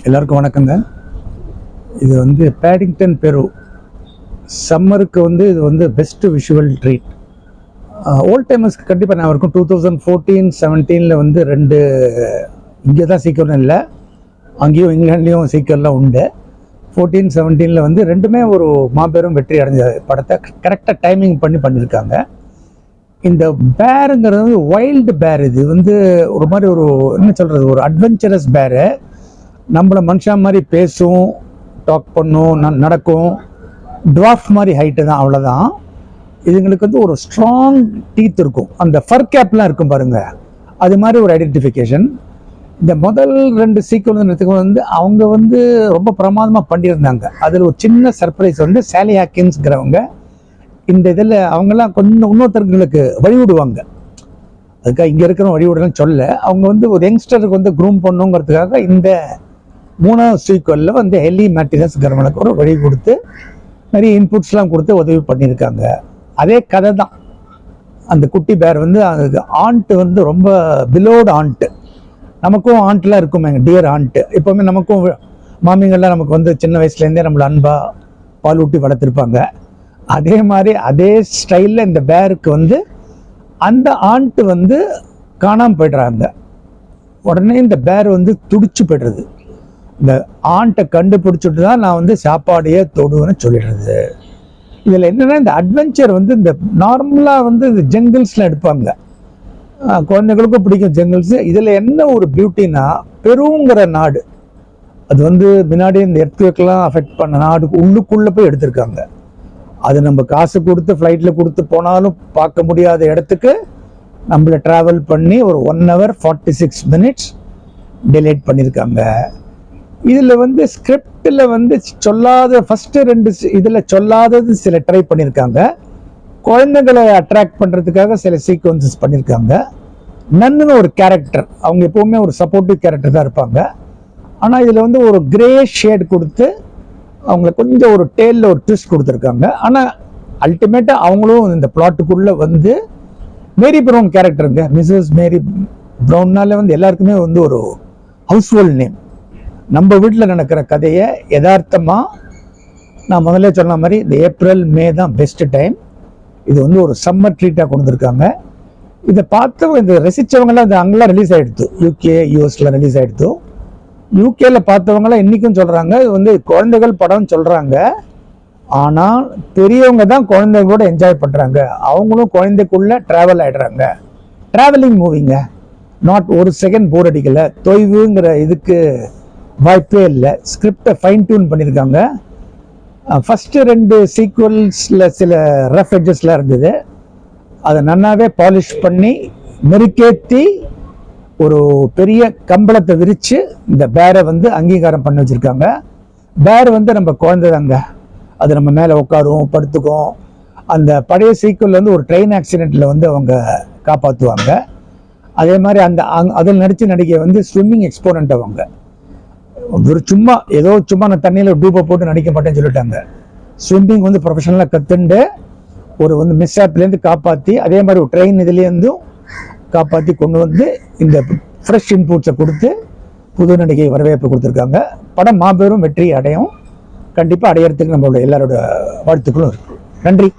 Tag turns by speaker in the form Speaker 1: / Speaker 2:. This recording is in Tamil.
Speaker 1: எல்லாருக்கும் வணக்கங்க. இது வந்து பேடிங்டன் பெரு சம்மருக்கு வந்து இது வந்து பெஸ்ட் விஷுவல் ட்ரீட். ஓல்ட் டைமர்ஸ்க்கு கண்டிப்பாக நான் இருக்கும். 2014-17 வந்து 2 இங்கே தான் சீக்கிரம் இல்லை, அங்கேயும் இங்கிலாண்ட்லேயும் சீக்கிரம்லாம் உண்டு. 14-17 வந்து ரெண்டுமே ஒரு மாபெரும் வெற்றி அடைஞ்ச படத்தை கரெக்டாக டைமிங் பண்ணியிருக்காங்க. இந்த பேருங்கிறது வந்து வைல்டு பேர். இது வந்து ஒரு மாதிரி ஒரு என்ன சொல்கிறது, ஒரு அட்வென்ச்சரஸ் பேரு. நம்மளை மனுஷன் மாதிரி பேசும், டாக் பண்ணும், நடக்கும். ட்வார்ஃப் மாதிரி ஹைட்டு தான், அவ்வளோதான். இதுங்களுக்கு வந்து ஒரு ஸ்ட்ராங் டீத் இருக்கும். அந்த ஃபர் கேப்லாம் இருக்கும் பாருங்க, அது மாதிரி ஒரு ஐடென்டிஃபிகேஷன். இந்த முதல் 2 சீக்வன்ஸுக்கு வந்து அவங்க வந்து ரொம்ப பிரமாதமாக பண்ணியிருந்தாங்க. அதில் ஒரு சின்ன சர்ப்ரைஸ் வந்து சாலி ஹாக்கின்ஸ்ங்கிறவங்க இந்த இதில் அவங்கெல்லாம் கொஞ்சம் இன்னொருத்தர்களுக்கு வழிவிடுவாங்க. அதுக்காக இங்கே இருக்கிற வழிவிடலாம் சொல்ல, அவங்க வந்து ஒரு யங்ஸ்டருக்கு வந்து க்ரூம் பண்ணுங்கிறதுக்காக இந்த 3வது சீக்வலில் வந்து எல்லி மேட்டினஸ்ங்கிறவங்களுக்கு ஒரு வழி கொடுத்து நிறைய இன்புட்ஸ்லாம் கொடுத்து உதவி பண்ணியிருக்காங்க. அதே கதை தான். அந்த குட்டி பேர் வந்து அதுக்கு ஆண்ட்டு வந்து ரொம்ப பிலோடு ஆண்ட்டு. நமக்கும் ஆண்ட்லாம் இருக்கும், எங்கள் டியர் ஆண்ட்டு. எப்போவுமே நமக்கும் மாமிங்கள்லாம் நமக்கு வந்து சின்ன வயசுலேருந்தே நம்மளை அன்பாக பால் ஊட்டி வளர்த்துருப்பாங்க. அதே மாதிரி அதே ஸ்டைலில் இந்த பேருக்கு வந்து அந்த ஆண்ட்டு வந்து காணாமல் போய்ட்றாங்க. உடனே இந்த பேர் வந்து துடிச்சு போய்டுறது. இந்த ஆண்ட்டை கண்டுபிடிச்சிட்டு தான் நான் வந்து சாப்பாடையே தொடுவேன்னு சொல்லிடுறது. இதில் என்னென்னா, இந்த அட்வென்ச்சர் வந்து இந்த நார்மலாக வந்து இந்த ஜங்கிள்ஸில் எடுப்பாங்க, குழந்தைகளுக்கும் பிடிக்கும் ஜங்கிள்ஸு. இதில் என்ன ஒரு பியூட்டினா, பெருங்கிற நாடு அது வந்து முன்னாடி இந்த எர்த்குவேக்லாம் அஃபெக்ட் பண்ண நாடுக்கு உள்ளுக்குள்ளே போய் எடுத்திருக்காங்க. அது நம்ம காசு கொடுத்து ஃப்ளைட்டில் கொடுத்து போனாலும் பார்க்க முடியாத இடத்துக்கு நம்மளை ட்ராவல் பண்ணி ஒரு 1 hour 46 minutes டிலேட் பண்ணியிருக்காங்க. இதில் வந்து ஸ்கிரிப்டில் வந்து சொல்லாத ஃபஸ்ட்டு 2 இதில் சொல்லாதது சில ட்ரை பண்ணியிருக்காங்க. குழந்தைங்களை அட்ராக்ட் பண்ணுறதுக்காக சில சீக்வன்சஸ் பண்ணியிருக்காங்க. நன்னு ஒரு கேரக்டர், அவங்க எப்போவுமே ஒரு சப்போர்ட்டிவ் கேரக்டர் தான் இருப்பாங்க. ஆனால் இதில் வந்து ஒரு கிரே ஷேட் கொடுத்து அவங்கள கொஞ்சம் ஒரு டேலில் ஒரு ட்விஸ்ட் கொடுத்துருக்காங்க. ஆனால் அல்டிமேட்டாக அவங்களும் இந்த பிளாட்டுக்குள்ளே வந்து மேரி ப்ரௌன் கேரக்டருங்க. மிஸ்ஸஸ் மேரி ப்ரௌன்னால வந்து எல்லாருக்குமே வந்து ஒரு ஹவுஸ் ஹோல்ட் நேம். நம்ம வீட்டில் நடக்கிற கதையை யதார்த்தமாக நான் முதல்ல சொன்ன மாதிரி இந்த ஏப்ரல் மே தான் பெஸ்ட்டு டைம். இது வந்து ஒரு சம்மர் ட்ரீட்டாக கொண்டுருக்காங்க. இதை பார்த்து இந்த ரசித்தவங்களாம் இது அங்கெல்லாம் ரிலீஸ் ஆகிடுது, UK US ரிலீஸ் ஆகிடுது. UKல பார்த்தவங்களாம் இன்றைக்கும் சொல்கிறாங்க இது வந்து குழந்தைகள் படம்னு சொல்கிறாங்க. ஆனால் பெரியவங்க தான் குழந்தைங்களோட என்ஜாய் பண்ணுறாங்க. அவங்களும் குழந்தைக்குள்ளே ட்ராவல் ஆகிடுறாங்க. ட்ராவலிங் மூவிங்க, நாட் ஒரு செகண்ட் போர் அடிக்கலை. தொய்வுங்கிற இதுக்கு வாய்ப்பே இல்லை. ஸ்கிரிப்டை ஃபைன் டியூன் பண்ணியிருக்காங்க. ஃபஸ்ட்டு 2 சீக்வல்ஸில் சில ரஃப் எட்ஜஸ்லாம் இருந்தது, அதை நன்னாவே பாலிஷ் பண்ணி மெருக்கேற்றி ஒரு பெரிய கம்பளத்தை விரித்து இந்த பேரை வந்து அங்கீகாரம் பண்ணி வச்சுருக்காங்க. பேர் வந்து நம்ம குழந்தை தாங்க, அது நம்ம மேலே உட்காரும், படுத்துக்கும். அந்த பழைய சீக்வலில் வந்து ஒரு ட்ரெயின் ஆக்சிடெண்ட்டில் வந்து அவங்க காப்பாற்றுவாங்க. அதே மாதிரி அந்த அதில் நடித்த நடிகை வந்து ஸ்விம்மிங் எக்ஸ்போனண்ட். அவங்க ஒரு சும்மா நான் தண்ணியில் டூப்பை போட்டு நடிக்க மாட்டேன்னு சொல்லிட்டாங்க. ஸ்விம்மிங் வந்து ப்ரொஃபஷனலாக கற்றுண்டு ஒரு வந்து மிஸ்ஆப்லேருந்து காப்பாற்றி, அதே மாதிரி ஒரு ட்ரெயின் இதுலேருந்தும் காப்பாற்றி கொண்டு வந்து இந்த ஃப்ரெஷ் இன்புட்ஸை கொடுத்து புது நடிகை வரவேற்பு கொடுத்துருக்காங்க. படம் மாபெரும் வெற்றி அடையும். கண்டிப்பாக அடையிறதுக்கு நம்மளோட எல்லாரோட வாழ்த்துக்களும் இருக்குது. நன்றி.